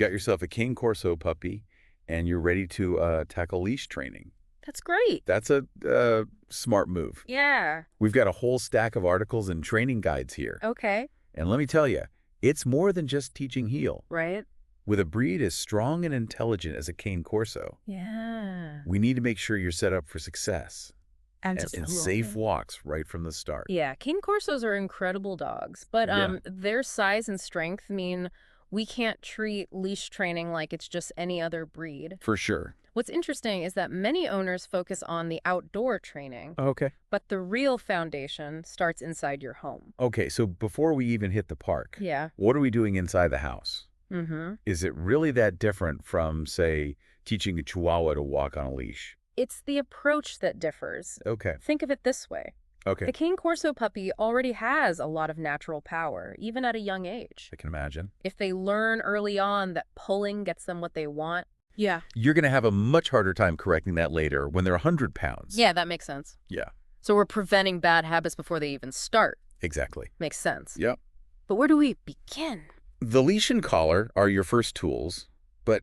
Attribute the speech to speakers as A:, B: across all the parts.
A: got yourself a Cane Corso puppy, and you're ready to tackle leash training.
B: That's great.
A: That's a smart move.
B: Yeah.
A: We've got a whole stack of articles and training guides here.
B: Okay.
A: And let me tell you, it's more than just teaching heel.
B: Right.
A: With a breed as strong and intelligent as a Cane Corso,
B: Yeah.
A: we need to make sure you're set up for success
B: And
A: and safe walks right from the start.
B: Yeah, Cane Corsos are incredible dogs, but
A: Yeah.
B: their size and strength mean we can't treat leash training like it's just any other breed.
A: For sure.
B: What's interesting is that many owners focus on the outdoor training,
A: Okay.
B: but the real foundation starts inside your home.
A: Okay, so before we even hit the park,
B: Yeah.
A: what are we doing inside the house?
B: Mm-hmm.
A: Is it really that different from, say, teaching a Chihuahua to walk on a leash?
B: It's the approach that differs.
A: Okay.
B: Think of it this way.
A: Okay.
B: The Cane Corso puppy already has a lot of natural power, even at a young age.
A: I can imagine.
B: If they learn early on that pulling gets them what they want. Yeah.
A: You're going to have a much harder time correcting that later when they're 100 pounds.
B: Yeah, that makes sense.
A: Yeah,
B: So we're preventing bad habits before they even start.
A: exactly.
B: Makes sense.
A: Yep.
B: But where do we begin?
A: The leash and collar are your first tools, but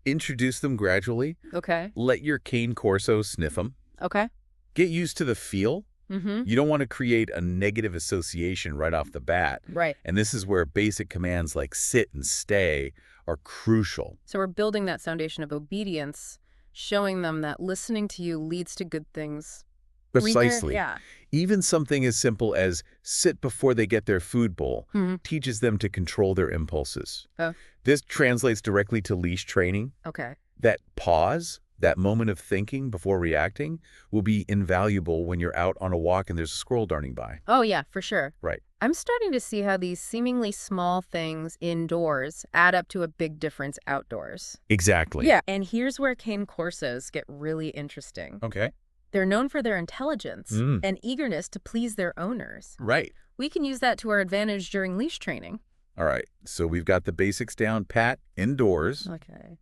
A: introduce them gradually.
B: Okay.
A: Let your Cane Corso sniff them.
B: Okay.
A: Get used to the feel.
B: Mm-hmm.
A: You don't want to create a negative association right off the bat.
B: Right.
A: And this is where basic commands like sit and stay are crucial.
B: So we're building that foundation of obedience, showing them that listening to you leads to good things.
A: Precisely.
B: Yeah.
A: Even something as simple as sit before they get their food bowl
B: Mm-hmm.
A: teaches them to control their impulses.
B: Oh.
A: This translates directly to leash training.
B: Okay.
A: That pause, that moment of thinking before reacting, will be invaluable when you're out on a walk and there's a squirrel darting by.
B: Oh, yeah, for sure.
A: Right.
B: I'm starting to see how these seemingly small things indoors add up to a big difference outdoors.
A: Exactly.
B: Yeah. And here's where Cane Corsos get really interesting.
A: Okay.
B: They're known for their intelligence and eagerness to please their owners.
A: Right.
B: We can use that to our advantage during leash training.
A: All right. So we've got the basics down pat indoors.
B: Okay.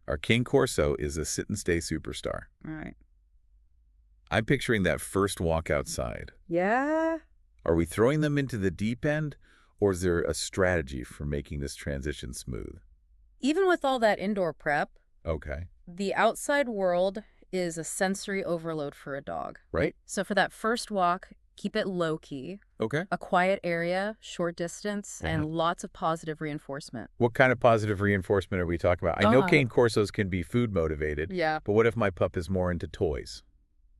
A: Our Cane Corso is a sit and stay superstar.
B: All right.
A: I'm picturing that first walk outside.
B: Yeah.
A: Are we throwing them into the deep end, or is there a strategy for making this transition smooth?
B: Even with all that indoor prep,
A: Okay.
B: the outside world is a sensory overload for a dog.
A: Right?
B: So for that first walk, keep it low-key,
A: Okay.
B: a quiet area, short distance, and lots of positive reinforcement.
A: What kind of positive reinforcement are we talking about? I know Cane Corsos can be food motivated,
B: Yeah.
A: but what if my pup is more into toys?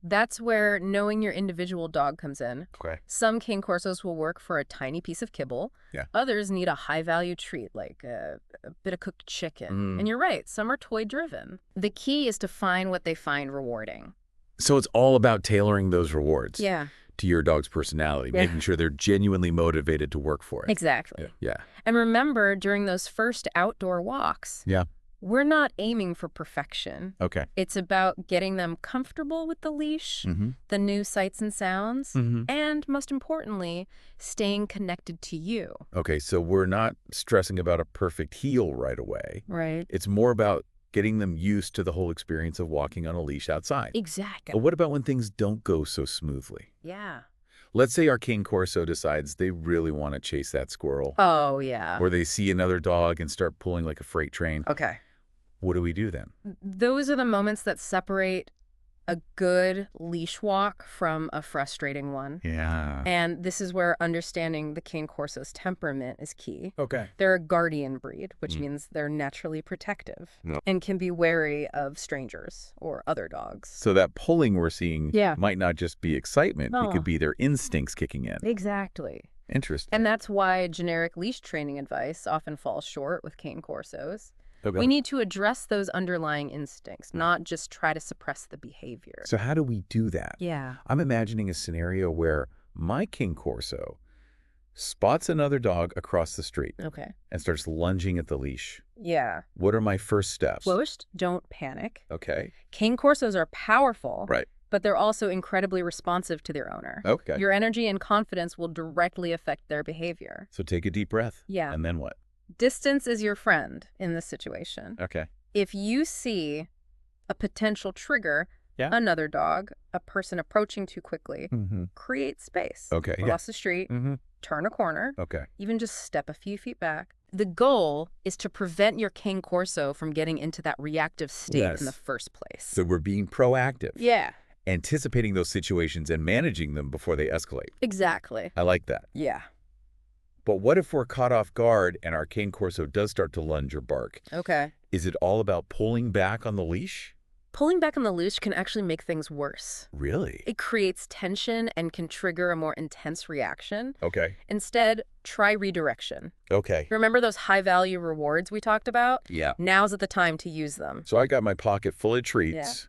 B: That's where knowing your individual dog comes in.
A: Okay.
B: Some Cane Corsos will work for a tiny piece of kibble.
A: Yeah.
B: Others need a high-value treat, like a bit of cooked chicken. And you're right, some are toy-driven. The key is to find what they find rewarding.
A: So it's all about tailoring those rewards
B: Yeah,
A: to your dog's personality,
B: Yeah.
A: making sure they're genuinely motivated to work for it.
B: exactly.
A: Yeah.
B: And remember, during those first outdoor walks,
A: Yeah.
B: we're not aiming for perfection.
A: Okay.
B: It's about getting them comfortable with the leash, the new sights and sounds, and most importantly, staying connected to you.
A: Okay, so we're not stressing about a perfect heel right away.
B: Right.
A: It's more about getting them used to the whole experience of walking on a leash outside.
B: Exactly.
A: But what about when things don't go so smoothly?
B: Yeah.
A: Let's say our Cane Corso decides they really want to chase that squirrel,
B: Oh, yeah.
A: or they see another dog and start pulling like a freight train.
B: Okay.
A: What do we do then?
B: Those are the moments that separate a good leash walk from a frustrating one.
A: Yeah.
B: And this is where understanding the Cane Corso's temperament is key.
A: Okay.
B: They're a guardian breed, which means they're naturally protective and can be wary of strangers or other dogs.
A: So that pulling we're seeing
B: Yeah.
A: might not just be excitement. It
B: No.
A: could be their instincts kicking in.
B: Exactly.
A: Interesting.
B: And that's why generic leash training advice often falls short with Cane Corsos.
A: Okay.
B: We need to address those underlying instincts, not just try to suppress the behavior.
A: So how do we do that?
B: Yeah.
A: I'm imagining a scenario where my Cane Corso spots another dog across the street
B: Okay.
A: and starts lunging at the leash.
B: Yeah.
A: What are my first steps?
B: First, don't panic.
A: Okay.
B: Cane Corsos are powerful,
A: Right.
B: but they're also incredibly responsive to their owner.
A: Okay.
B: Your energy and confidence will directly affect their behavior.
A: So take a deep breath.
B: Yeah.
A: And then what?
B: Distance is your friend in this situation.
A: Okay.
B: If you see a potential trigger,
A: Yeah.
B: another dog, a person approaching too quickly, create space.
A: Okay.
B: Cross the street, turn a corner,
A: Okay.
B: even just step a few feet back. The goal is to prevent your Cane Corso from getting into that reactive state in the first place.
A: So we're being proactive.
B: Yeah.
A: Anticipating those situations and managing them before they escalate.
B: Exactly.
A: I like that.
B: Yeah.
A: But what if we're caught off guard and our Cane Corso does start to lunge or bark?
B: Okay.
A: Is it all about pulling back on the leash?
B: Pulling back on the leash can actually make things worse.
A: Really?
B: It creates tension and can trigger a more intense reaction.
A: Okay.
B: Instead, try redirection.
A: Okay.
B: Remember those high-value rewards we talked about?
A: Yeah.
B: Now's the time to use them.
A: So I got my pocket full of treats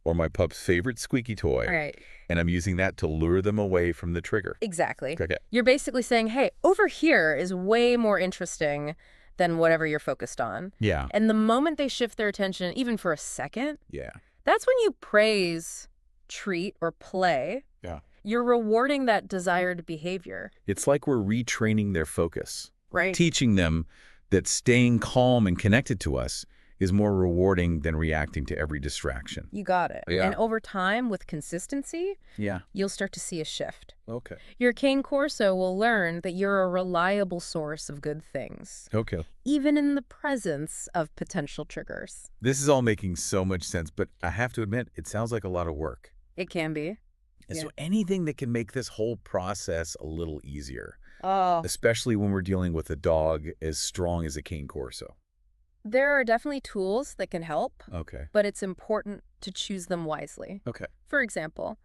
A: or my pup's favorite squeaky toy,
B: All right.
A: and I'm using that to lure them away from the trigger.
B: Exactly.
A: Okay.
B: You're basically saying, hey, over here is way more interesting than whatever you're focused on.
A: Yeah.
B: And the moment they shift their attention, even for a second,
A: Yeah.
B: that's when you praise, treat, or play.
A: Yeah.
B: You're rewarding that desired behavior.
A: It's like we're retraining their focus,
B: Right.
A: teaching them that staying calm and connected to us is more rewarding than reacting to every distraction.
B: You got it.
A: Yeah.
B: And over time, with consistency,
A: Yeah.
B: you'll start to see a shift.
A: Okay.
B: Your Cane Corso will learn that you're a reliable source of good things,
A: Okay.
B: even in the presence of potential triggers.
A: This is all making so much sense, but I have to admit, it sounds like a lot of work.
B: It can be.
A: And
B: Yeah.
A: so anything that can make this whole process a little easier,
B: Oh,
A: especially when we're dealing with a dog as strong as a Cane Corso.
B: there are definitely tools that can help,
A: Okay.
B: but it's important to choose them wisely.
A: Okay.
B: For example,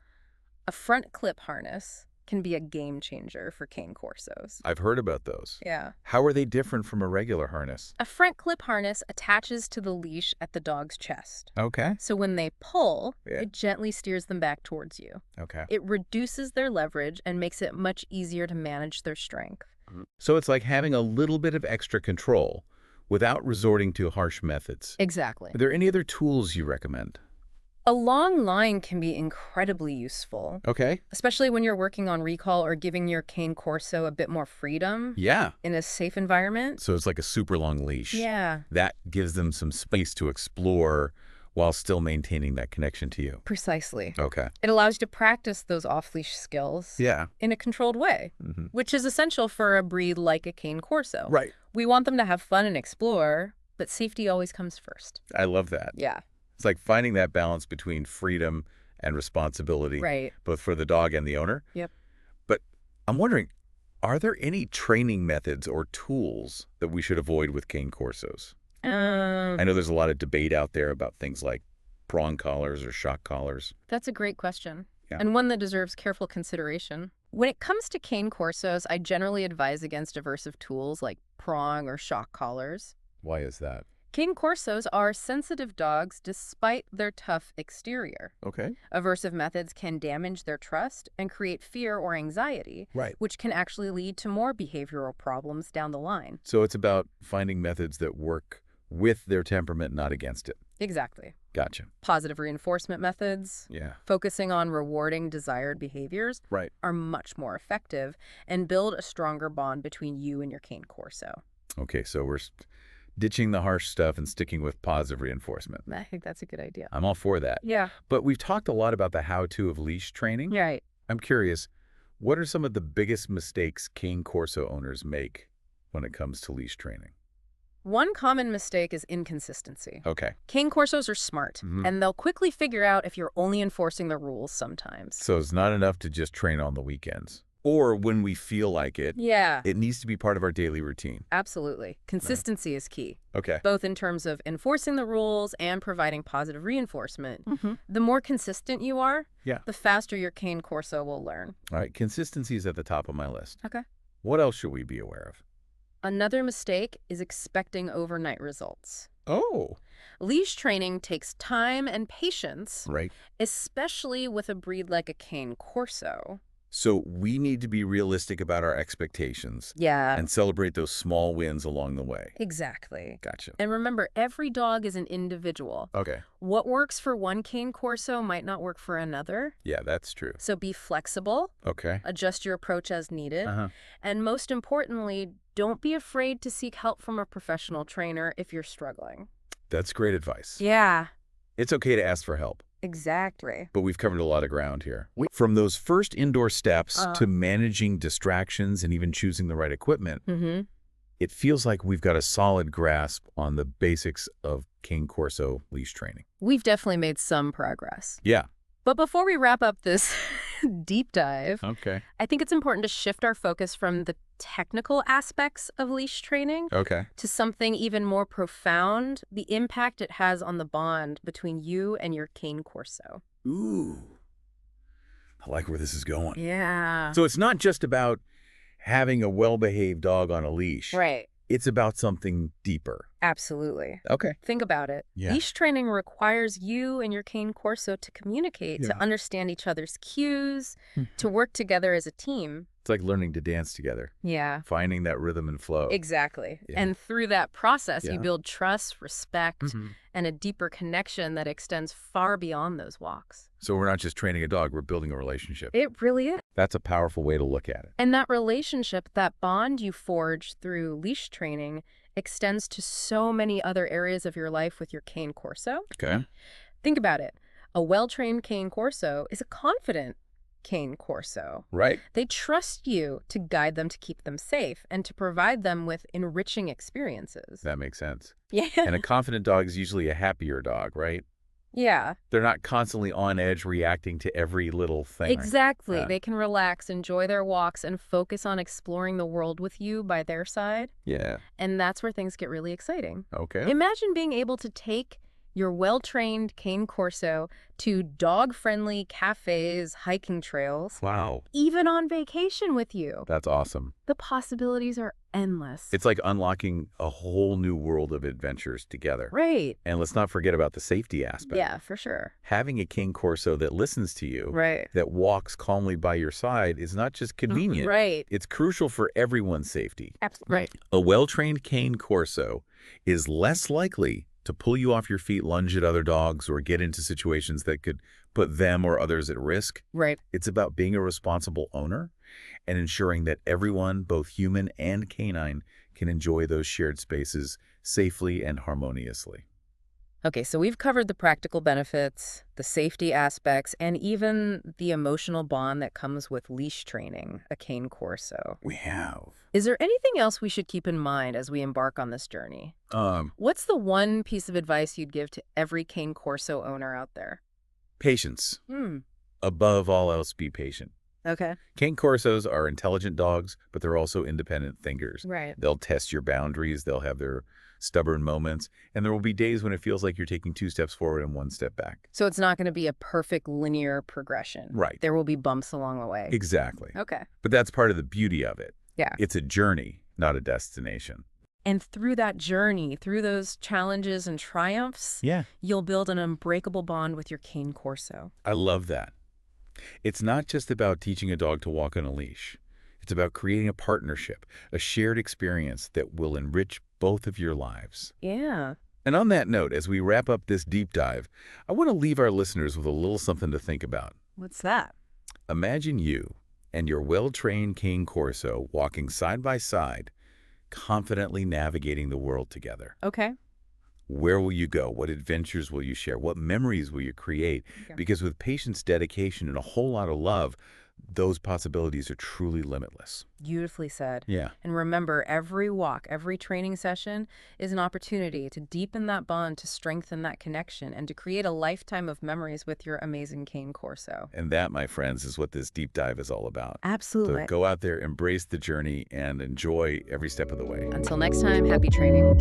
B: a front clip harness can be a game changer for Cane Corsos.
A: I've heard about those.
B: Yeah.
A: How are they different from a regular harness?
B: A front clip harness attaches to the leash at the dog's chest.
A: Okay.
B: So when they pull,
A: Yeah.
B: it gently steers them back towards you.
A: Okay.
B: It reduces their leverage and makes it much easier to manage their strength.
A: So it's like having a little bit of extra control without resorting to harsh methods.
B: Exactly.
A: Are there any other tools you recommend?
B: A long line can be incredibly useful,
A: Okay.
B: especially when you're working on recall or giving your Cane Corso a bit more freedom
A: Yeah.
B: in a safe environment.
A: So it's like a super long leash.
B: Yeah,
A: That gives them some space to explore while still maintaining that connection to you.
B: precisely.
A: Okay.
B: It allows you to practice those off-leash skills
A: Yeah.
B: in a controlled way, which is essential for a breed like a Cane Corso.
A: Right.
B: We want them to have fun and explore, but safety always comes first.
A: I love that.
B: Yeah,
A: It's like finding that balance between freedom and responsibility,
B: right.
A: both for the dog and the owner.
B: Yep.
A: But I'm wondering, are there any training methods or tools that we should avoid with Cane Corsos? I know there's a lot of debate out there about things like prong collars or shock collars.
B: That's a great question,
A: Yeah.
B: and one that deserves careful consideration. When it comes to Cane Corsos, I generally advise against aversive tools like prong or shock collars.
A: Why is that?
B: Cane Corsos are sensitive dogs despite their tough exterior.
A: Okay.
B: Aversive methods can damage their trust and create fear or anxiety,
A: Right.
B: which can actually lead to more behavioral problems down the line.
A: So it's about finding methods that work with their temperament, not against it.
B: Exactly.
A: Gotcha.
B: Positive reinforcement methods,
A: Yeah.
B: focusing on rewarding desired behaviors,
A: Right.
B: are much more effective and build a stronger bond between you and your Cane Corso.
A: Okay, so we're ditching the harsh stuff and sticking with positive reinforcement.
B: I think that's a good idea.
A: I'm all for that.
B: Yeah.
A: But we've talked a lot about the how-to of leash training.
B: Right.
A: I'm curious, what are some of the biggest mistakes Cane Corso owners make when it comes to leash training?
B: One common mistake is inconsistency.
A: Okay.
B: Cane Corsos are smart,
A: Mhm.
B: and they'll quickly figure out if you're only enforcing the rules sometimes.
A: So it's not enough to just train on the weekends. Or when we feel like it,
B: Yeah,
A: it needs to be part of our daily routine.
B: absolutely. Consistency is key,
A: Okay.
B: both in terms of enforcing the rules and providing positive reinforcement. The more consistent you are,
A: Yeah.
B: the faster your Cane Corso will learn.
A: All right, consistency is at the top of my list.
B: Okay.
A: What else should we be aware of?
B: Another mistake is expecting overnight results.
A: Oh.
B: Leash training takes time and patience,
A: Right.
B: especially with a breed like a Cane Corso.
A: So we need to be realistic about our expectations
B: Yeah,
A: and celebrate those small wins along the way.
B: exactly.
A: Gotcha.
B: And remember, every dog is an individual.
A: Okay.
B: What works for one Cane Corso might not work for another.
A: Yeah, that's true.
B: So be flexible,
A: Okay.
B: adjust your approach as needed,
A: Uh-huh.
B: and most importantly, don't be afraid to seek help from a professional trainer if you're struggling.
A: That's great advice.
B: Yeah.
A: It's okay to ask for help.
B: Exactly.
A: But we've covered a lot of ground here. From those first indoor steps to managing distractions and even choosing the right equipment, it feels like we've got a solid grasp on the basics of Cane Corso leash training.
B: We've definitely made some progress.
A: Yeah.
B: But before we wrap up this deep dive,
A: Okay.
B: I think it's important to shift our focus from the technical aspects of leash training to something even more profound, the impact it has on the bond between you and your Cane Corso.
A: Ooh. I like where this is going.
B: Yeah.
A: So it's not just about having a well-behaved dog on a leash.
B: Right.
A: It's about something deeper.
B: Absolutely.
A: Okay.
B: Think about it.
A: Yeah.
B: Leash training requires you and your Cane Corso to communicate, to understand each other's cues, to work together as a team.
A: It's like learning to dance together.
B: Yeah.
A: Finding that rhythm and flow.
B: Exactly.
A: Yeah.
B: And through that process, you build trust, respect,
A: Mm-hmm.
B: and a deeper connection that extends far beyond those walks.
A: So we're not just training a dog, we're building a relationship.
B: It really is.
A: That's a powerful way to look at it.
B: And that relationship, that bond you forge through leash training, extends to so many other areas of your life with your Cane Corso.
A: Okay.
B: Think about it. A well-trained Cane Corso is a confident Cane Corso.
A: Right.
B: They trust you to guide them to keep them safe and to provide them with enriching experiences.
A: That makes sense.
B: Yeah.
A: And a confident dog is usually a happier dog, right?
B: Yeah.
A: They're not constantly on edge reacting to every little thing.
B: Exactly.
A: Yeah.
B: They can relax, enjoy their walks, and focus on exploring the world with you by their side.
A: Yeah.
B: And that's where things get really exciting.
A: Okay.
B: Imagine being able to take your well-trained Cane Corso to dog-friendly cafes, hiking trails,
A: Wow.
B: even on vacation with you.
A: That's awesome.
B: The possibilities are endless.
A: It's like unlocking a whole new world of adventures together.
B: Right.
A: And let's not forget about the safety aspect.
B: Yeah, for sure.
A: Having a Cane Corso that listens to you,
B: Right.
A: that walks calmly by your side, is not just convenient.
B: Right.
A: It's crucial for everyone's safety.
B: Absolutely. Right.
A: A well-trained Cane Corso is less likely to pull you off your feet, lunge at other dogs, or get into situations that could put them or others at risk.
B: Right.
A: It's about being a responsible owner and ensuring that everyone, both human and canine, can enjoy those shared spaces safely and harmoniously.
B: Okay, so we've covered the practical benefits, the safety aspects, and even the emotional bond that comes with leash training, a Cane Corso.
A: We have.
B: Is there anything else we should keep in mind as we embark on this journey? What's the one piece of advice you'd give to every Cane Corso owner out there?
A: Patience. Above all else, be patient.
B: Okay.
A: Cane Corsos are intelligent dogs, but they're also independent thinkers.
B: Right.
A: They'll test your boundaries. They'll have their stubborn moments. And there will be days when it feels like you're taking 2 steps forward and 1 step back.
B: So it's not going to be a perfect linear progression.
A: Right.
B: There will be bumps along the way.
A: Exactly.
B: Okay.
A: But that's part of the beauty of it.
B: Yeah.
A: It's a journey, not a destination.
B: And through that journey, through those challenges and triumphs, you'll build an unbreakable bond with your Cane Corso.
A: I love that. It's not just about teaching a dog to walk on a leash. It's about creating a partnership, a shared experience that will enrich both of your lives.
B: Yeah.
A: And on that note, as we wrap up this deep dive, I want to leave our listeners with a little something to think about.
B: What's that?
A: Imagine you and your well-trained Cane Corso walking side by side, confidently navigating the world together.
B: Okay.
A: Where will you go? What adventures will you share? What memories will you create?
B: Okay.
A: Because with patience, dedication, and a whole lot of love, those possibilities are truly limitless.
B: Beautifully said.
A: Yeah.
B: And remember, every walk, every training session is an opportunity to deepen that bond, to strengthen that connection, and to create a lifetime of memories with your amazing Cane Corso.
A: And that, my friends, is what this deep dive is all about.
B: Absolutely.
A: So go out there, embrace the journey, and enjoy every step of the way.
B: Until next time, happy training.